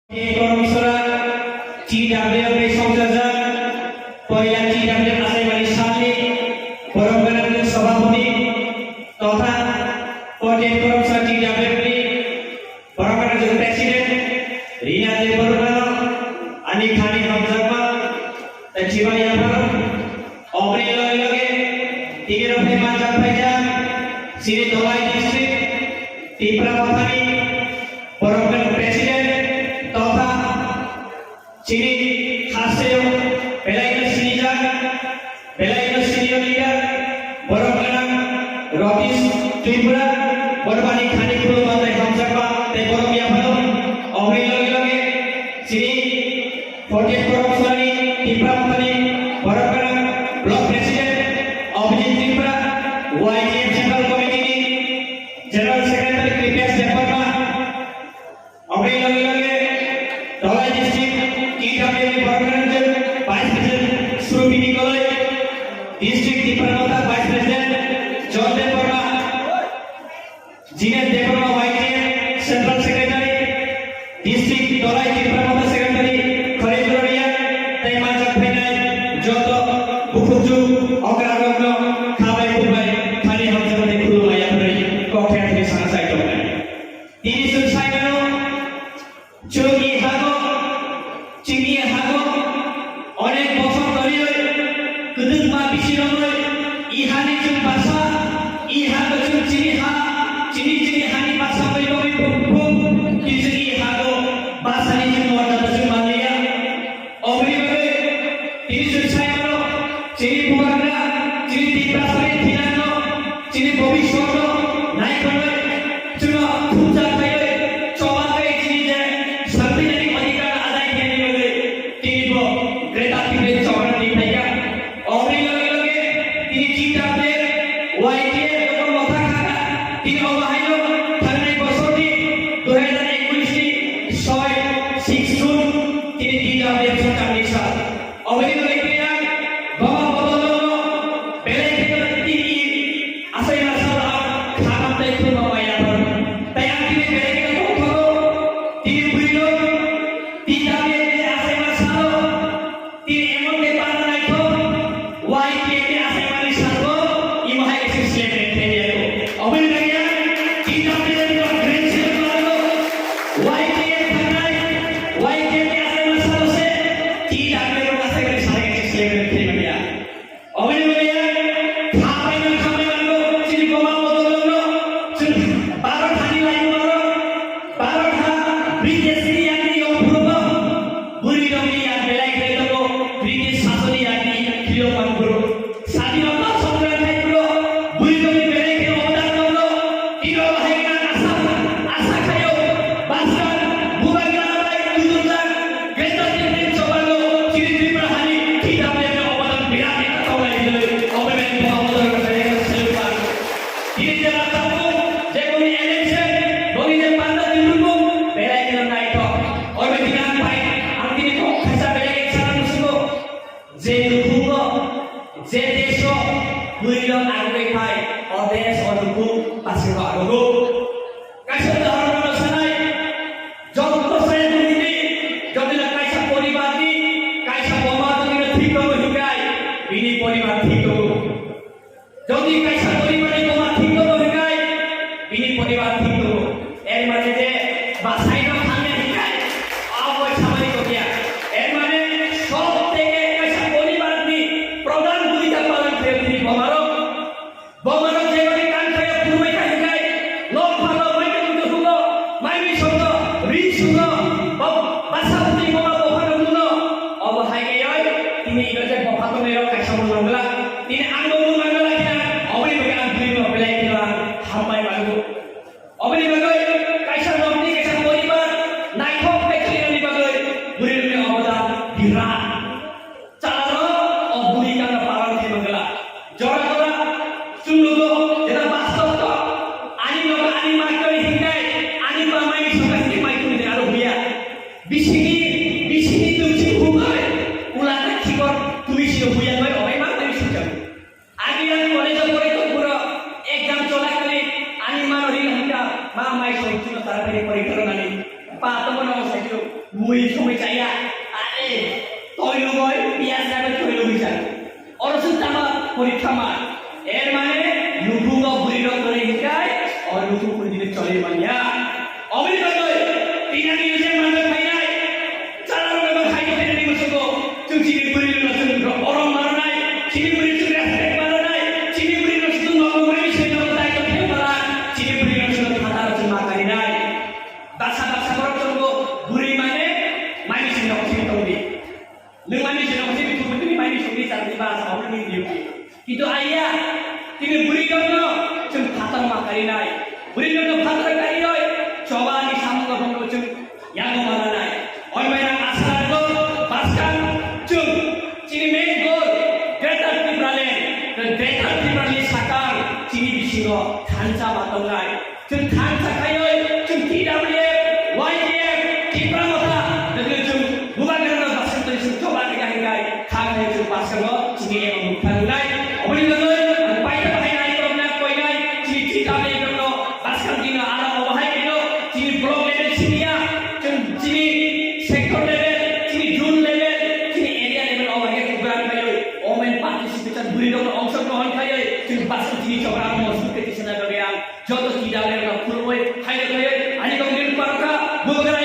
Komisioner CWB সংযোজন পয়লা CWB আসাইবাড়ি সামনে পরম্পরাগত সভাপতি তথা পর্যায় কর্মসূচি CWB পরম্পরাগত প্রেসিডেন্ট রিনা দেববর্মা আনি খানি হামজামা চিবাই আফার অমরি লগে টিগের ফেমা জাফাইজান সিরি দলাই ডিস্ট্রিক্ট টিপরা মাথানি পরম্পরাগত প্রেসিডেন্ট তথা চিনি হাসেও বেলাইনো সিনিজান বেলাইনো সিনিয়র লিডার বরংগানা রবিস ত্রিপুরা বরবানি খানি পুরো মাথায় হামজাপা তে বরমিয়া ভালো অমরি লগে লগে চিনি পর্যায় কর্মচারী ত্রিপুরা মাথানি বরংগানা block president Abhijit Tripura YTF central committee general secretary Kripesh Debbarma অমরি লগে লগে ধলাই ডিস্ট্রিক্ট TWB বরংগানা ভাইস প্রেসিডেন্ট সুরভি নিকোলয় district Tripura vice president John Debbarma Jinesh Debbarma YTF central secretary district Dhalai Tripura secretary খরিদুরিয়া তাই মাঝাক ফেনাই যত বুকুজু অগ্রাগগ্ন খাবাই খুবাই খালি হামজাতে খুলু আয়া করে কক্ষে থেকে সানাসাই তো নাই তিনি সুসাইনো চুগি হাগো চিনি হাগো অনেক বছর ধরে কুদুক মা বিশিরময় ইহানি চুন ভাষা ইহাগো চুন চিনি হা চিনি চিনি হানি ভাষা বইবই ফুম কিছু ইহাগো ভাষানি চুন ওয়াটা চুন মালিয়া অমরিবে তিনি সুসাইনো চিনি পুরানা চিনি তিপ্রাসরে থিনানো চিনি ভবিষ্যৎ নাই করে চুন খুঁজা খাইয়ে চবাকে চিনি যে সাংবিধানিক অধিকার আদায় করে নেবে তিনি গ্রেটা টিপে চওড়া নিপাইয়া অমরি লগে লগে তিনি চিন্তাতে ওয়াইটিএ যখন মাথা খানা তিনি অবাহাইলো থানায় বছরটি 2021 6 জুন তিনি দিদাবে সরকার নিশা অমরি লগে ক্রিয়া বাবা বদলনো বেলে থেকে তিনি আসাই মাসালা খানা তাই খুব মায়া তাই আমি বেলে থেকে কথা তিনি বুঝলো দিদাবে আসাই মাসালা তিনি এমন কে পারা রাখো ওয়াইটিএ আসাই মালি সাগো ইমাহাই সিস্টেম রেখে দিও অমরি লগে দিদাবে গ্রেসে মারলো ওয়াইটিএ থানায় ওয়াইটিএ আসাই মাসালা সে দিদাবে আসাই মালি সাগো সিস্টেম রেখে দিও অমরি লগে খাবাই মারলো চিনি গোমা বদলনো চিনি 12 ঠানি লাইন মারো 12 ঠা ব্রিটিশ সিরিয়ানি অপূর্ব বুড়ি রমি আর বেলাই করে দেবো ব্রিটিশ শাসনী আনি কিলোমান গুলো স্বাধীনতা সংগ্রামে গুলো বুড়ি রমি বেলাই করে অবদান করলো হিরো ভাইগা আশা খায়ও বাসকার বুবাইগা লাই দুজনজান গেন্দাতে চবালো চিনি ত্রিপুরা হানি ঠিকাবে অবদান বিরাট একটা চলাই দিল অবদান অবদান করে সেলফার তিনি যে রাস্তাও যে কোন ইলেকশন বলিতে পান্ডা দিলুকো বেলাই করে নাই তো ওই দিনান ভাই আমি তো খাসা বেলাই ছাড়া মুসিবো যে দুঃখ যে দেশ দুইল আগে খাই অদেশ অনুকূ পাশে আগো কাছে ধর্ম রচনায় যত সে দুইনি যদি কাইসা পরিবার নি কাইসা বোমা যদি ঠিক হবে হিকাই বিনি পরিবার ঠিক হবে যদি কাইসা পরিবারে বোমা ঠিক হবে হিকাই বিনি পরিবার ঠিক হবে এর মানে যে বাসাই না ভাঙে হিকাই আওয়াজ সামারি করিয়া এর মানে সব থেকে কাইসা পরিবার নি প্রধান ভূমিকা পালন করে তিনি বোমারো যে মানে কান থেকে পূর্বে হিকাই লোক ভালো মাইকে কিন্তু হুলো মাইমি শব্দ রি শুনো বাসাপতি বোমা বহানো হুলো অবহাই গেয় তিনি ইগজে বহাতো মেরো কাইসা মঙ্গলা তিনি আঙ্গমু মঙ্গলা কিনা অমরি বগে আঙ্গুলি বেলাই কিনা হামাই মাগো অমরি বগে কাইসা নবনি কাইসা পরিবার নাইখো পেছলি বগে বুড়ির অবদান বিরাট চালো অভূমিকা পালন করে মঙ্গলা জরা জরা চুলুগো যেটা বাস্তব তো আনি লোক আনি মাইকরি হিকাই আনি পামাই সুকাস্তি মাইকরি আরো হুইয়া বিশিনি তুমি হুকাই উলাটা ঠিকর তুমি সে হুইয়া কই ওই মা তুমি সুজাও আগে আমি কলেজে পড়ে তো পুরো এক্সাম চলাকালীন আনি মানো হিকা মা মাই সইছিল তাড়াতাড়ি পরীক্ষা নানি পা তো মনে অবস্থা Mui সময় চাইয়া আরে তৈল বয় পিয়াজ যাবে তৈল বিচার অরসুন তামা পরীক্ষা মা এর মানে লুকুঙ্গ বুড়ি করে হিকায় আর লুকু করে দিলে চলে মানিয়া অমৃত নয় তিনা নিয়ে মানে খাই নাই চালার রকম খাই ফেলে দিব সগো তুমি চিনি বুড়ি নতুন অরম মার নাই চিনি বুড়ি তুমি রাস্তা মার নাই চিনি বুড়ি নতুন নরম করে সেই নরম দায়িত্ব ফেলে মারা চিনি বুড়ি নতুন খাতা রচন মাকারি নাই বাসা বাসা করার জন্য বুড়ি মানে মাইনি নকশি তৌদি লেমানি নকশি তুমি মাইনি সঙ্গে চালতি বা সামনে নিয়ে দিও কিন্তু আইয়া তিনি বুড়ি জন্য তুমি খাতা মাকারি নাই বুড়ি জন্য খাতা কারি হয় চবানি সামনে হলো তুমি ইয়াগ মারা নাই ওই মেরা আসার গো বাসকান চুম চিনি মেন গোল গ্রেটার ত্রিপুরালে গ্রেটার ত্রিপুরালি সাকার চিনি বিশিগ খানসা মাতঙ্গাই তুমি খানসা খাই হয় তুমি টিডব্লিউএফ ওয়াইডিএফ ত্রিপুরা কথা যদি তুমি বুবাগের বাসন তো তুমি চবানি গাই খান হয় তুমি বাসকান চিনি এবং মুখাঙ্গাই অবলিগলই পাইতা পাই নাই তোমরা কই নাই চিনি টিডব্লিউএফ জন্য বাসকান দিন আলো অবহাই দিল চিনি ব্লক লেভেল সিনিয়া চিনি সেক্টর লেভেল চিনি জোন লেভেল চিনি এরিয়া লেভেল অবহাই প্রোগ্রাম খাই ওমেন পার্টিসিপেশন বুড়ি রকম অংশগ্রহণ খাই চিনি বাসকান চিনি চবরা মজবুত কেতিসনা গয়া যত টিডব্লিউএফ ফুলবই খাই খাই আনি গঙ্গের পারকা বুবগরা